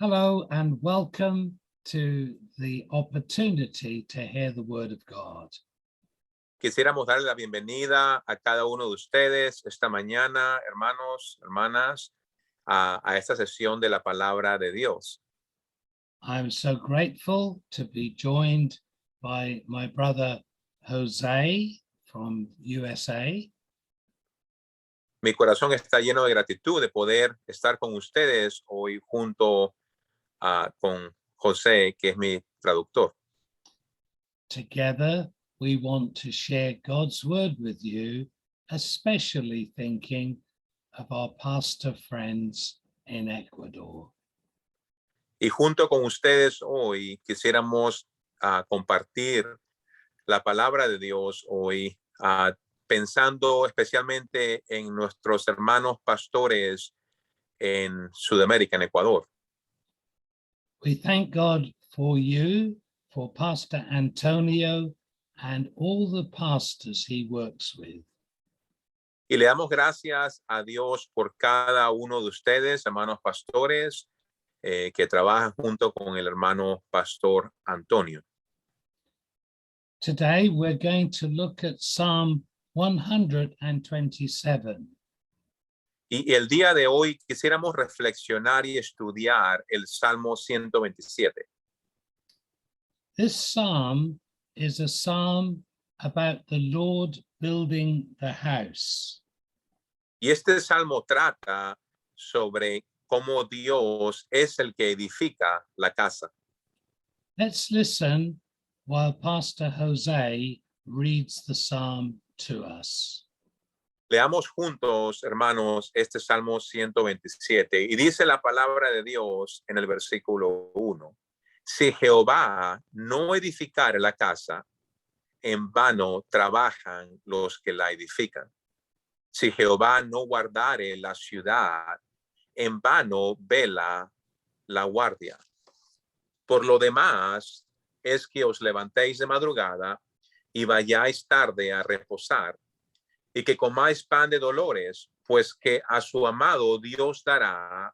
Hello and welcome to the opportunity to hear the word of God. Quisiéramos darle la bienvenida a cada uno de ustedes esta mañana, hermanos, hermanas, a esta sesión de la palabra de Dios. I'm so grateful to be joined by my brother Jose from USA. Mi corazón está lleno de gratitud de poder estar con ustedes hoy junto con José, que es mi traductor. Together, we want to share God's word with you, especially thinking of our pastor friends in Ecuador. Y junto con ustedes hoy quisiéramos compartir la palabra de Dios hoy, pensando especialmente en nuestros hermanos pastores en Sudamérica, en Ecuador. We thank God for you, for Pastor Antonio, and all the pastors he works with. Y le damos gracias a Dios por cada uno de ustedes, hermanos pastores, que trabajan junto con el hermano pastor Antonio. Today, we're going to look at Psalm 127. Y el día de hoy quisiéramos reflexionar y estudiar el Salmo 127. This psalm is a psalm about the Lord building the house. Y este salmo trata sobre cómo Dios es el que edifica la casa. Let's listen while Pastor Jose reads the psalm to us. Leamos juntos, hermanos, este Salmo 127. Y dice la palabra de Dios en el versículo 1. Si Jehová no edificare la casa, en vano trabajan los que la edifican. Si Jehová no guardare la ciudad, en vano vela la guardia. Por lo demás, es que os levantéis de madrugada y vayáis tarde a reposar, y que comáis pan de dolores, pues que a su amado Dios dará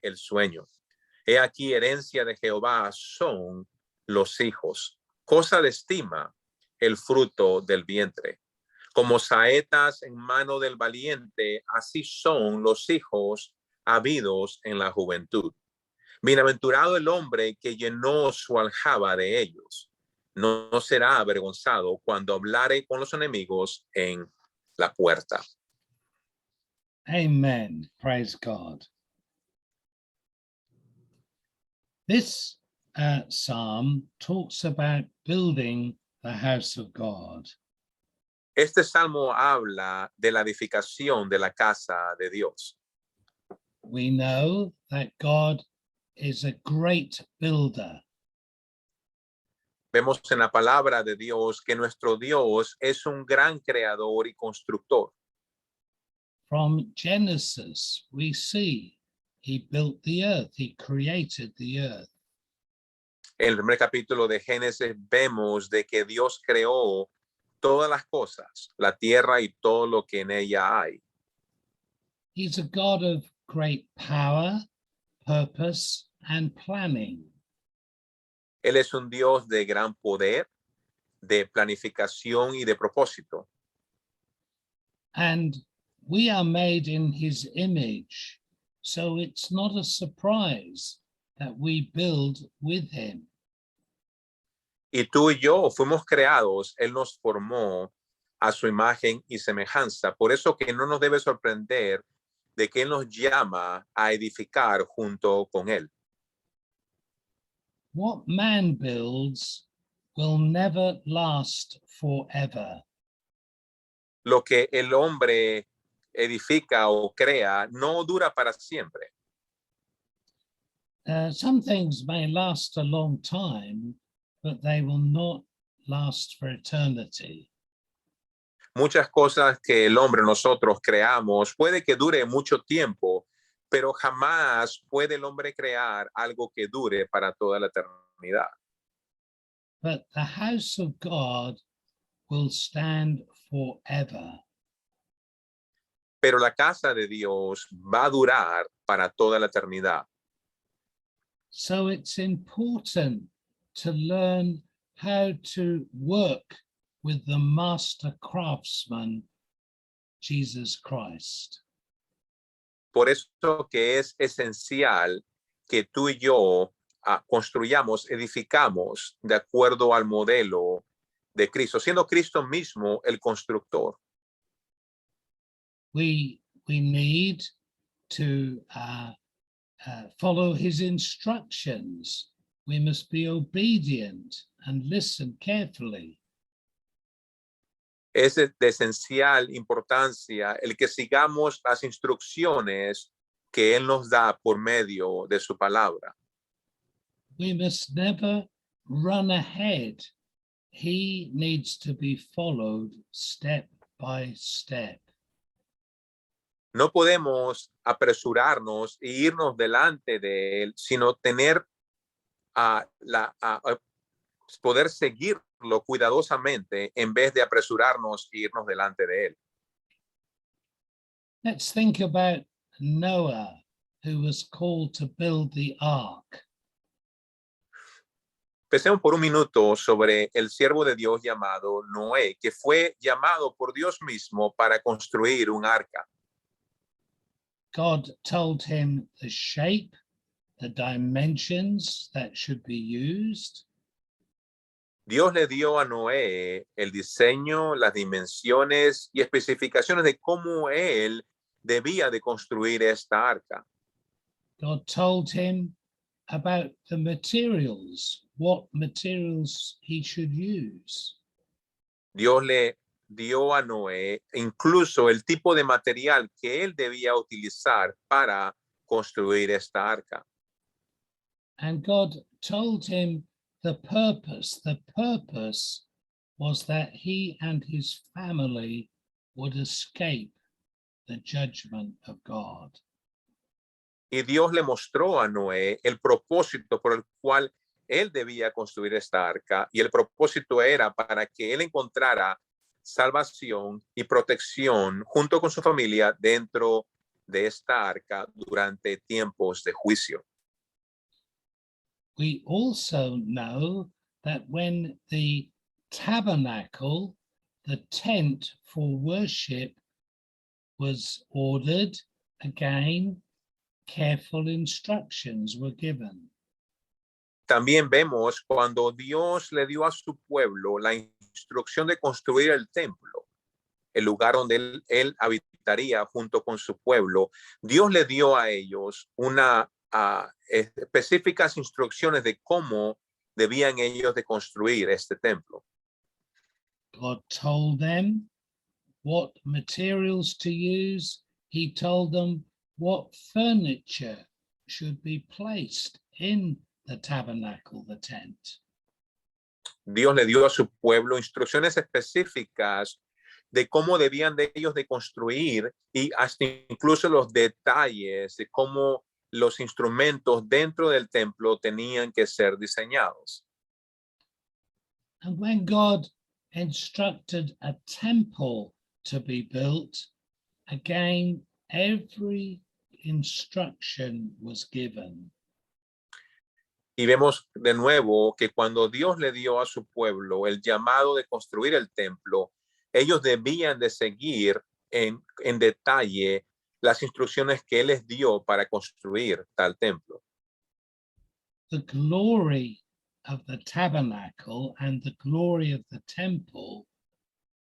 el sueño. He aquí, herencia de Jehová son los hijos, cosa de estima el fruto del vientre. Como saetas en mano del valiente, así son los hijos habidos en la juventud. Bienaventurado el hombre que llenó su aljaba de ellos. No será avergonzado cuando hablare con los enemigos en la puerta. Amen. Praise God. This psalm talks about building the house of God. Este salmo habla de la edificación de la casa de Dios. We know that God is a great builder. Vemos en la palabra de Dios que nuestro Dios es un gran creador y constructor. From Genesis, we see he built the earth, he created the earth. En el primer capítulo de Génesis vemos de que Dios creó todas las cosas, la tierra y todo lo que en ella hay. He's a God of great power, purpose, and planning. Él es un Dios de gran poder, de planificación y de propósito. And we are made in his image, so it's not a surprise that we build with him. Y tú y yo fuimos creados, Él nos formó a su imagen y semejanza. Por eso que no nos debe sorprender de que Él nos llama a edificar junto con Él. What man builds will never last forever. Lo que el hombre edifica o crea no dura para siempre. Some things may last a long time, but they will not last for eternity. Muchas cosas que el hombre nosotros creamos puede que dure mucho tiempo, pero jamás puede el hombre crear algo que dure para toda la eternidad. But the house of God will stand forever. Pero la casa de Dios va a durar para toda la eternidad. So it's important to learn how to work with the master craftsman, Jesus Christ. Por eso que es esencial que tú y yo construyamos, edificamos de acuerdo al modelo de Cristo, siendo Cristo mismo el constructor. We need to follow his instructions. We must be obedient and listen carefully. Es de esencial importancia el que sigamos las instrucciones que Él nos da por medio de su palabra. We must never run ahead. He needs to be followed step by step. No podemos apresurarnos e irnos delante de Él, sino tener poder seguirlo cuidadosamente en vez de apresurarnos e irnos delante de Él. Let's think about Noah, who was called to build the ark. Pensemos por un minuto sobre el siervo de Dios llamado Noé, que fue llamado por Dios mismo para construir un arca. God told him the shape, the dimensions that should be used. Dios le dio a Noé el diseño, las dimensiones y especificaciones de cómo él debía de construir esta arca. God told him about the materials, what materials he should use. Dios le dio a Noé incluso el tipo de material que él debía utilizar para construir esta arca. And God told him the purpose. The purpose was that he and his family would escape the judgment of God. Y Dios le mostró a Noé el propósito por el cual él debía construir esta arca, y el propósito era para que él encontrara salvación y protección junto con su familia dentro de esta arca durante tiempos de juicio. We also know that when the tabernacle, the tent for worship, was ordered, again, careful instructions were given. También vemos cuando Dios le dio a su pueblo la instrucción de construir el templo, el lugar donde él habitaría junto con su pueblo. Dios le dio a ellos específicas instrucciones de cómo debían ellos de construir este templo. God told them what materials to use. He told them what furniture should be placed in the tabernacle, the tent. Dios le dio a su pueblo instrucciones específicas de cómo debían de ellos de construir, y hasta incluso los detalles de cómo los instrumentos dentro del templo tenían que ser diseñados. And when God instructed a temple to be built, again, every instruction was given. Y vemos de nuevo que cuando Dios le dio a su pueblo el llamado de construir el templo, ellos debían de seguir en detalle las instrucciones que Él les dio para construir tal templo. The glory of the tabernacle and the glory of the temple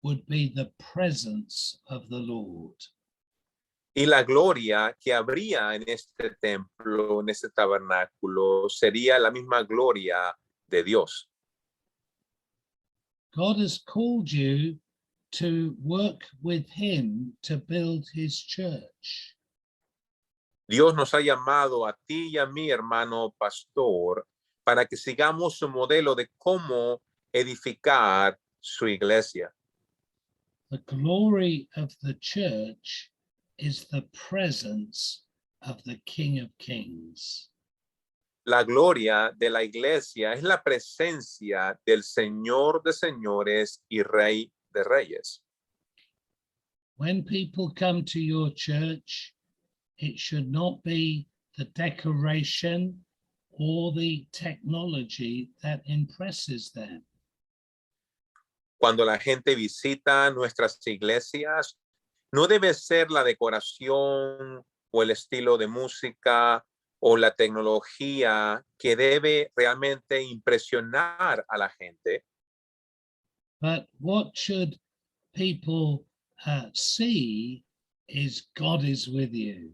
would be the presence of the Lord. Y la gloria que habría en este templo, en este tabernáculo, sería la misma gloria de Dios. God has called you to work with him to build his church. Dios nos ha llamado a ti y a mí, hermano pastor, para que sigamos su modelo de cómo edificar su iglesia. The glory of the church is the presence of the King of Kings. La gloria de la iglesia es la presencia del Señor de señores y Rey de reyes. When people come to your church, it should not be the decoration or the technology that impresses them. Cuando la gente visita nuestras iglesias, no debe ser la decoración o el estilo de música o la tecnología que debe realmente impresionar a la gente, But what should people see is God is with you.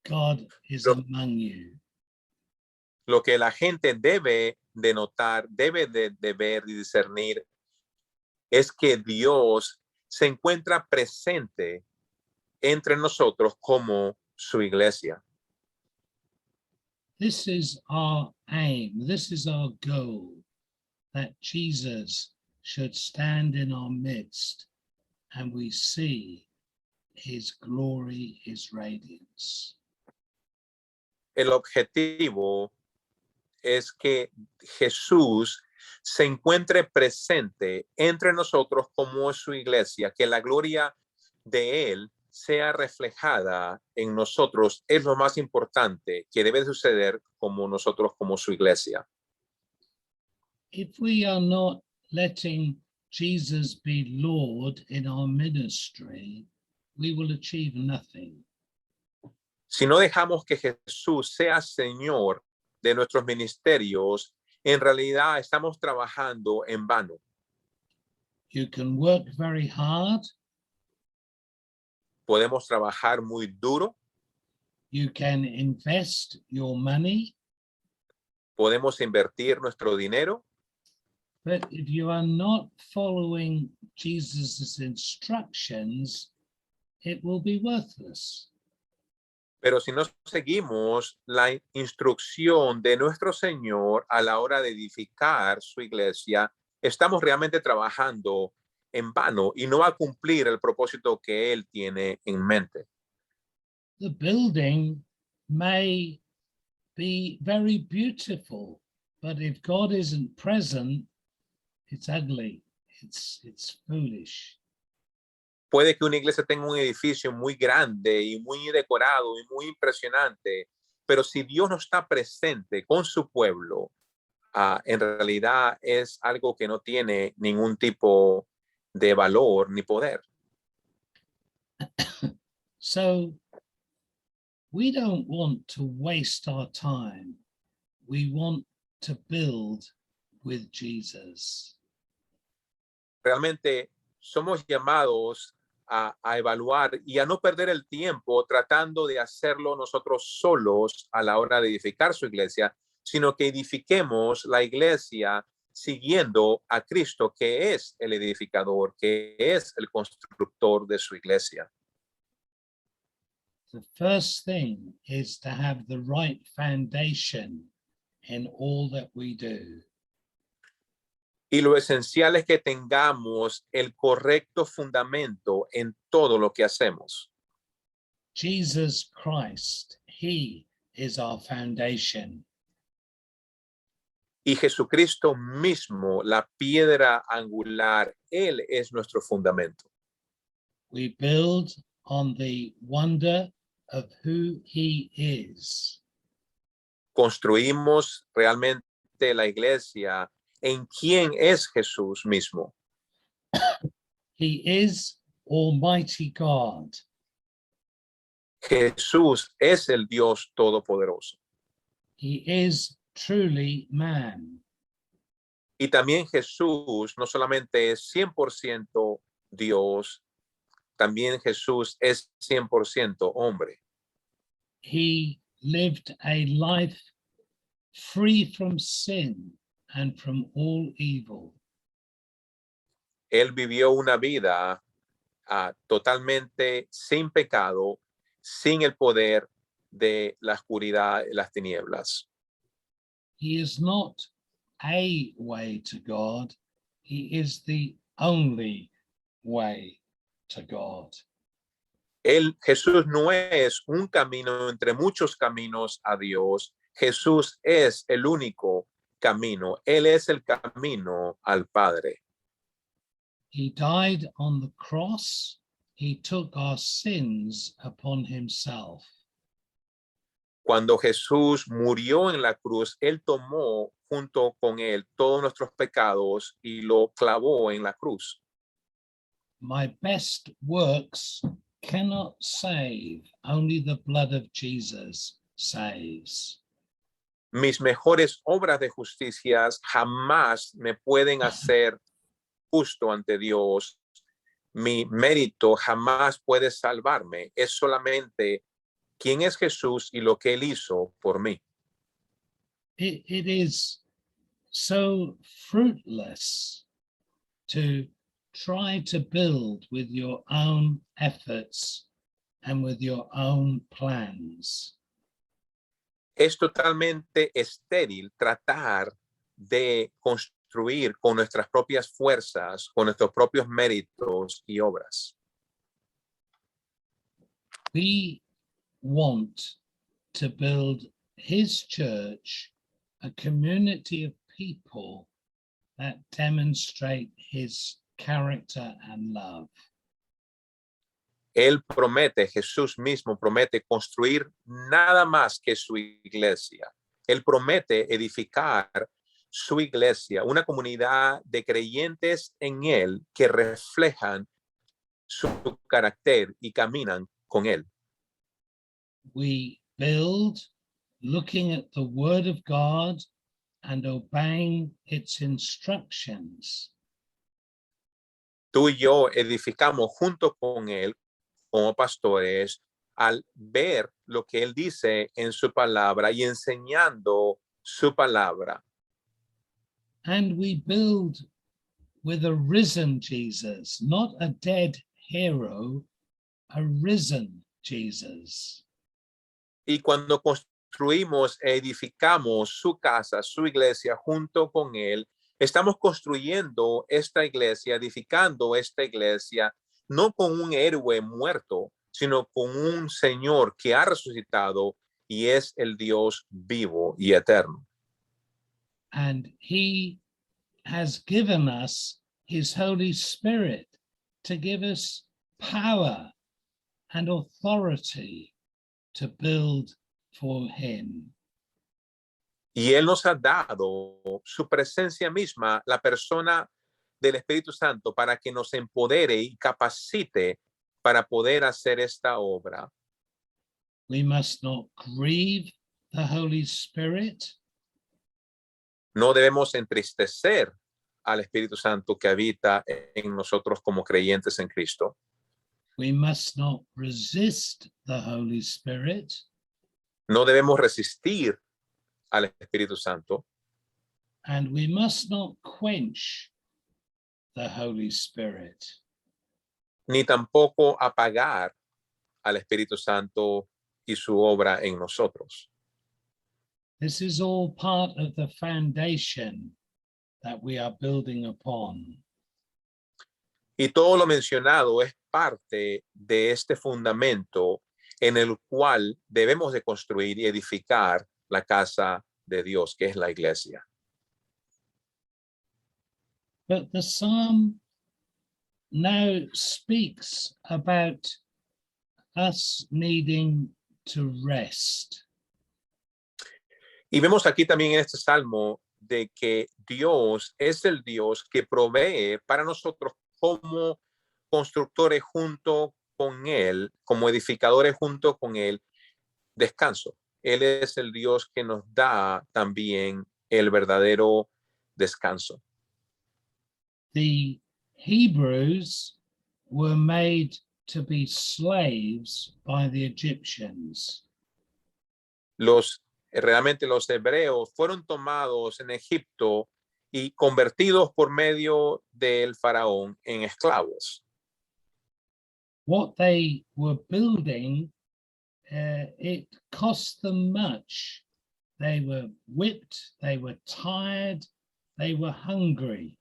God is Lo- among you. lo que la gente debe de notar, debe de ver y discernir es que Dios se encuentra presente entre nosotros como su iglesia. This is our aim. This is our goal, that Jesus should stand in our midst and we see his glory, his radiance. El objetivo es que Jesús se encuentre presente entre nosotros como su iglesia, que la gloria de él sea reflejada en nosotros. Es lo más importante que debe suceder como nosotros como su iglesia. If we are not letting Jesus be Lord in our ministry, we will achieve nothing. Si no dejamos que Jesús sea Señor de nuestros ministerios, en realidad estamos trabajando en vano. You can work very hard, Podemos trabajar muy duro, you can invest your money, podemos invertir nuestro dinero, but if you are not following Jesus's instructions, it will be worthless. pero si no seguimos la instrucción de nuestro Señor a la hora de edificar su iglesia, estamos realmente trabajando en vano y no va a cumplir el propósito que Él tiene en mente. The building may be very beautiful, but if God isn't present, it's ugly, it's foolish. Puede que una iglesia tenga un edificio muy grande y muy decorado y muy impresionante, pero si Dios no está presente con su pueblo, en realidad es algo que no tiene ningún tipo de valor ni poder. So we don't want to waste our time. We want to build with Jesus. Realmente somos llamados a evaluar y a no perder el tiempo tratando de hacerlo nosotros solos a la hora de edificar su iglesia, sino que edifiquemos la iglesia siguiendo a Cristo, que es el edificador, que es el constructor de su iglesia. The first thing is to have the right foundation in all that we do. Y lo esencial es que tengamos el correcto fundamento en todo lo que hacemos. Jesus Christ, he is our foundation. Y Jesucristo mismo, la piedra angular, Él es nuestro fundamento. We build on the wonder of who he is. Construimos realmente la iglesia en quién es Jesús mismo. He is Almighty God. Jesús es el Dios todopoderoso. He is truly man. Y también Jesús no solamente es 100% Dios, también Jesús es 100% hombre. He lived a life free from sin and from all evil. Él vivió una vida totalmente sin pecado, sin el poder de la oscuridad y las tinieblas. He is not a way to God. He is the only way to God. Jesús no es un camino entre muchos caminos a Dios. Jesús es el único camino. Él es el camino al Padre. He died on the cross. He took our sins upon himself. Cuando Jesús murió en la cruz, Él tomó junto con Él todos nuestros pecados y lo clavó en la cruz. My best works cannot save, only the blood of Jesus saves. Mis mejores obras de justicia jamás me pueden hacer justo ante Dios. Mi mérito jamás puede salvarme. Es solamente quién es Jesús y lo que Él hizo por mí. It is so fruitless to try to build with your own efforts and with your own plans. Es totalmente estéril tratar de construir con nuestras propias fuerzas, con nuestros propios méritos y obras. We want to build his church, a community of people that demonstrate his character and love. Él promete, Jesús mismo promete construir nada más que su iglesia. Él promete edificar su iglesia, una comunidad de creyentes en Él que reflejan su carácter y caminan con Él. We build looking at the word of God and obeying its instructions. Tú y yo edificamos junto con Él como pastores al ver lo que Él dice en su palabra y enseñando su palabra. And we build with a risen Jesus, not a dead hero, a risen Jesus. Y cuando construimos, edificamos su casa, su iglesia junto con Él, estamos construyendo esta iglesia, edificando esta iglesia, no con un héroe muerto, sino con un Señor que ha resucitado y es el Dios vivo y eterno. And he has given us his Holy Spirit to give us power and authority to build for him. Y Él nos ha dado su presencia misma, la persona del Espíritu Santo, para que nos empodere y capacite para poder hacer esta obra. We must not grieve the Holy Spirit. No debemos entristecer al Espíritu Santo que habita en nosotros como creyentes en Cristo. We must not resist the Holy Spirit. No debemos resistir al Espíritu Santo. And we must not quench the Holy Spirit. Ni tampoco apagar al Espíritu Santo y su obra en nosotros. This is all part of the foundation that we are building upon. Y todo lo mencionado es parte de este fundamento en el cual debemos de construir y edificar la casa de Dios, que es la iglesia. But the psalm now speaks about us needing to rest. Y vemos aquí también en este salmo de que Dios es el Dios que provee para nosotros como constructores junto con Él, como edificadores junto con Él, descanso. Él es el Dios que nos da también el verdadero descanso. The Hebrews were made to be slaves by the Egyptians. Realmente los hebreos fueron tomados en Egipto y convertidos por medio del faraón en esclavos. What they were building, it cost them much. They were whipped, they were tired, they were hungry.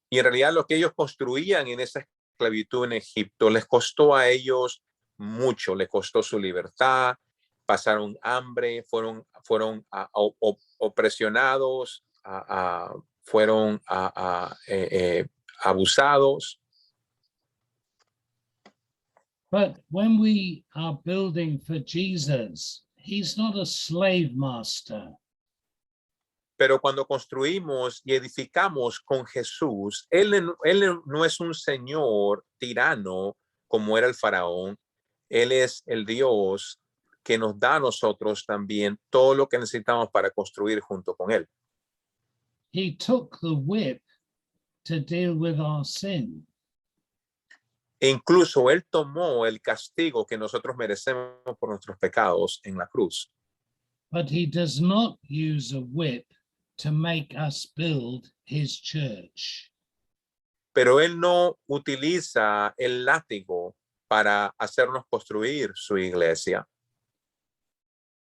Y en realidad lo que ellos construían en esa esclavitud en Egipto les costó a ellos mucho, les costó su libertad, pasaron hambre, fueron opresionados, fueron abusados. But when we are building for Jesus, he's not a slave master. Pero cuando construimos y edificamos con Jesús, él no es un señor tirano como era el faraón. Él es el Dios que nos da a nosotros también todo lo que necesitamos para construir junto con él. He took the whip to deal with our sin. E incluso él tomó el castigo que nosotros merecemos por nuestros pecados en la cruz. But he does not use a whip to make us build his church. Pero él no utiliza el látigo para hacernos construir su iglesia.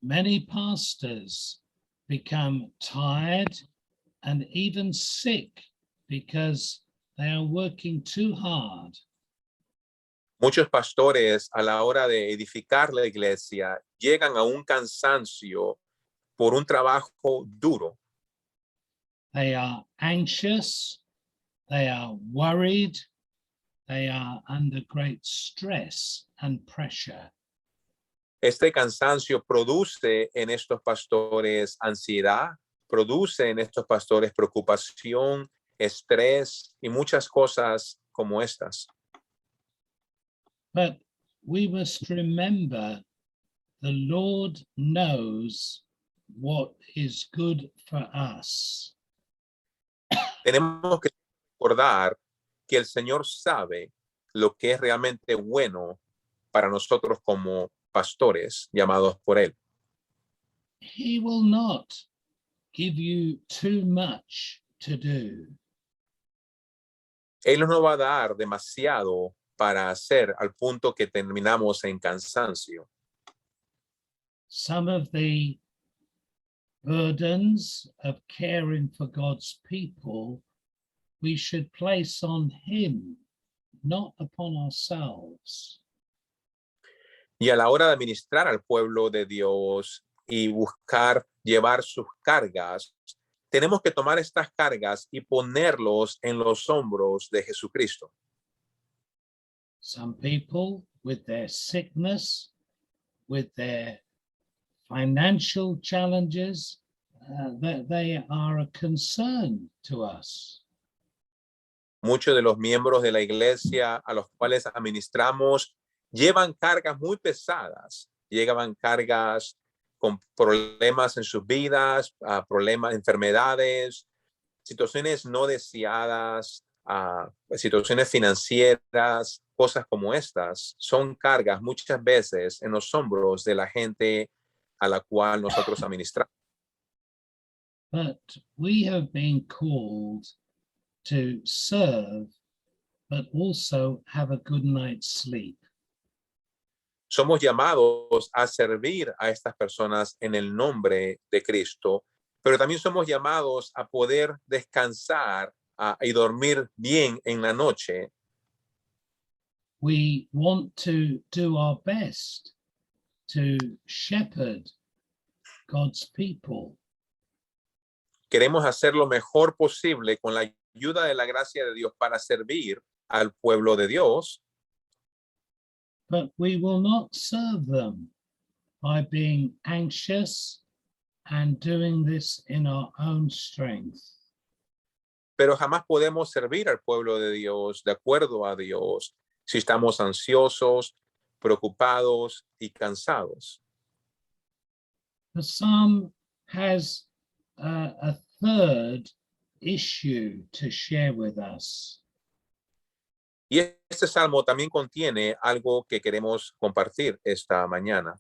Many pastors become tired and even sick because they are working too hard. Muchos pastores a la hora de edificar la iglesia llegan a un cansancio por un trabajo duro. They are anxious, they are worried, they are under great stress and pressure. Este cansancio produce en estos pastores ansiedad, produce en estos pastores preocupación, estrés y muchas cosas como estas. But we must remember the Lord knows what is good for us. Tenemos que recordar que el Señor sabe lo que es realmente bueno para nosotros como pastores llamados por Él. He will not give you too much to do. Él no va a dar demasiado para hacer al punto que terminamos en cansancio. Some of the burdens of caring for God's people we should place on him, not upon ourselves. Y a la hora de administrar al pueblo de Dios y buscar llevar sus cargas, tenemos que tomar estas cargas y ponerlos en los hombros de Jesucristo. Some people with their sickness, with their financial challenges, they are a concern to us. Muchos de los miembros de la iglesia a los cuales administramos llevan cargas muy pesadas, llevan cargas con problemas en sus vidas, problemas, enfermedades, situaciones no deseadas, situaciones financieras, cosas como estas. Son cargas muchas veces en los hombros de la gente a la cual nosotros administramos. But we have been called to serve, but also have a good night's sleep. Somos llamados a servir a estas personas en el nombre de Cristo, pero también somos llamados a poder descansar y dormir bien en la noche. We want to do our best to shepherd God's people. Queremos hacer lo mejor posible con la ayuda de la gracia de Dios para servir al pueblo de Dios. But we will not serve them by being anxious and doing this in our own strength. Pero jamás podemos servir al pueblo de Dios de acuerdo a Dios si estamos ansiosos, preocupados y cansados. The psalm has a third issue to share with us. Y este salmo también contiene algo que queremos compartir esta mañana.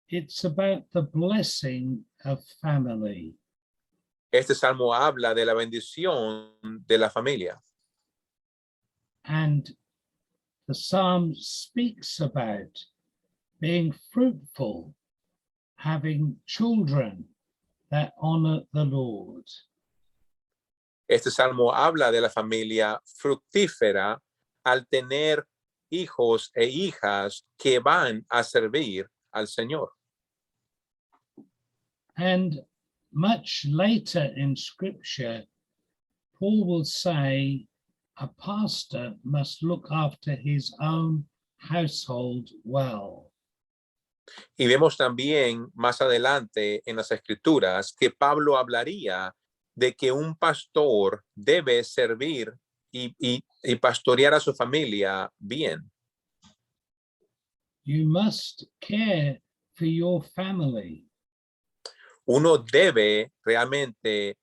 It's about the blessing of family. Este salmo habla de la bendición de la familia. And the psalm speaks about being fruitful, having children that honor the Lord. Este salmo habla de la familia fructífera al tener hijos e hijas que van a servir al Señor. And much later in Scripture, Paul will say a pastor must look after his own household well. Y vemos también más adelante en las escrituras que Pablo hablaría de que un pastor debe servir y pastorear a su familia bien. You must care for your family. Uno debe realmente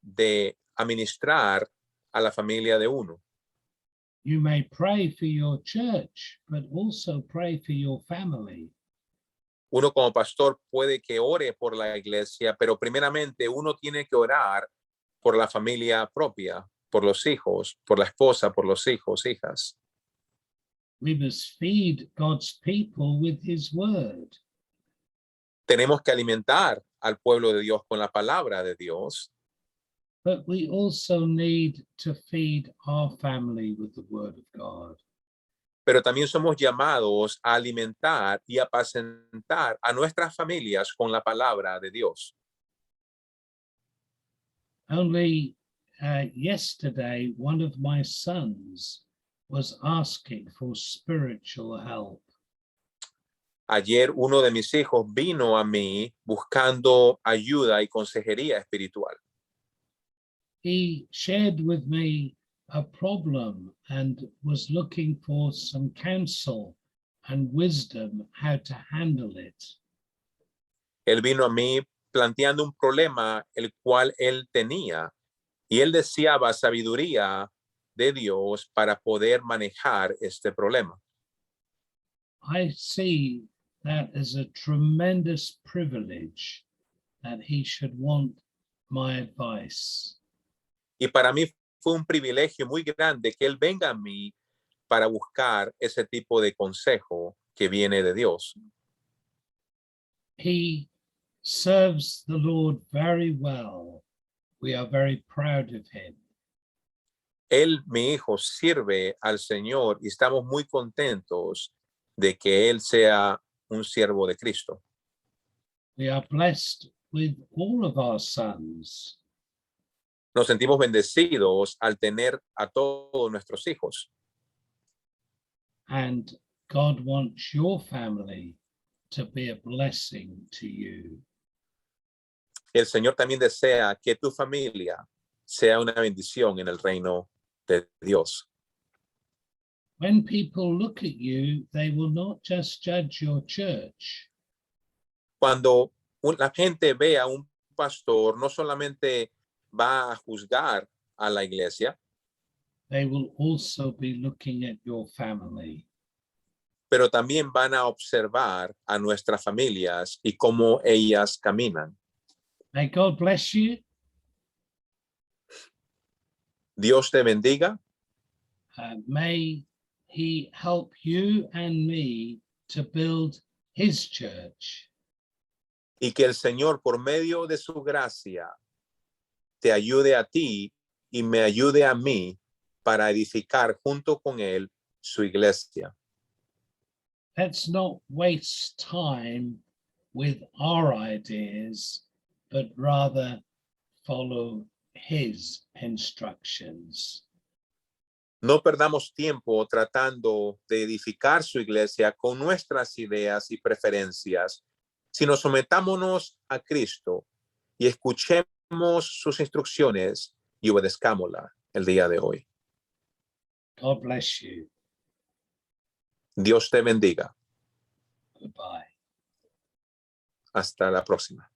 de administrar a la familia de uno. You may pray for your church, but also pray for your family. Uno como pastor puede que ore por la iglesia, pero primeramente uno tiene que orar por la familia propia, por los hijos, por la esposa, por los hijos, hijas. We must feed God's people with his word. Tenemos que alimentar al pueblo de Dios con la palabra de Dios, But we also need to feed our family with the word of God. pero también somos llamados a alimentar y apacentar a nuestras familias con la palabra de Dios. Only yesterday, one of my sons was asking for spiritual help. Ayer uno de mis hijos vino a mí buscando ayuda y consejería espiritual. He shared with me a problem and was looking for some counsel and wisdom how to handle it. Él vino a mí planteando un problema el cual él tenía y él deseaba sabiduría de Dios para poder manejar este problema. I see that as a tremendous privilege that he should want my advice. Y para mí fue un privilegio muy grande que él venga a mí para buscar ese tipo de consejo que viene de Dios. He serves the Lord very well. We are very proud of him. Él, mi hijo, sirve al Señor y estamos muy contentos de que él sea un siervo de Cristo. We are blessed with all of our sons. Nos sentimos bendecidos al tener a todos nuestros hijos. And God wants your family to be a blessing to you. El Señor también desea que tu familia sea una bendición en el reino de Dios. When people look at you, they will not just judge your church. Cuando la gente ve a un pastor, no solamente va a juzgar a la iglesia, They will also be looking at your family. pero también van a observar a nuestras familias y cómo ellas caminan. May God bless you. Dios te bendiga. May he help you and me to build his church. Y que el Señor, por medio de su gracia, te ayude a ti y me ayude a mí para edificar junto con él su iglesia. Let's not waste time with our ideas, but rather follow his instructions. No perdamos tiempo tratando de edificar su iglesia con nuestras ideas y preferencias, sino sometámonos a Cristo y escuchemos sus instrucciones y obedezcámosla el día de hoy. God bless you. Dios te bendiga. Goodbye. Hasta la próxima.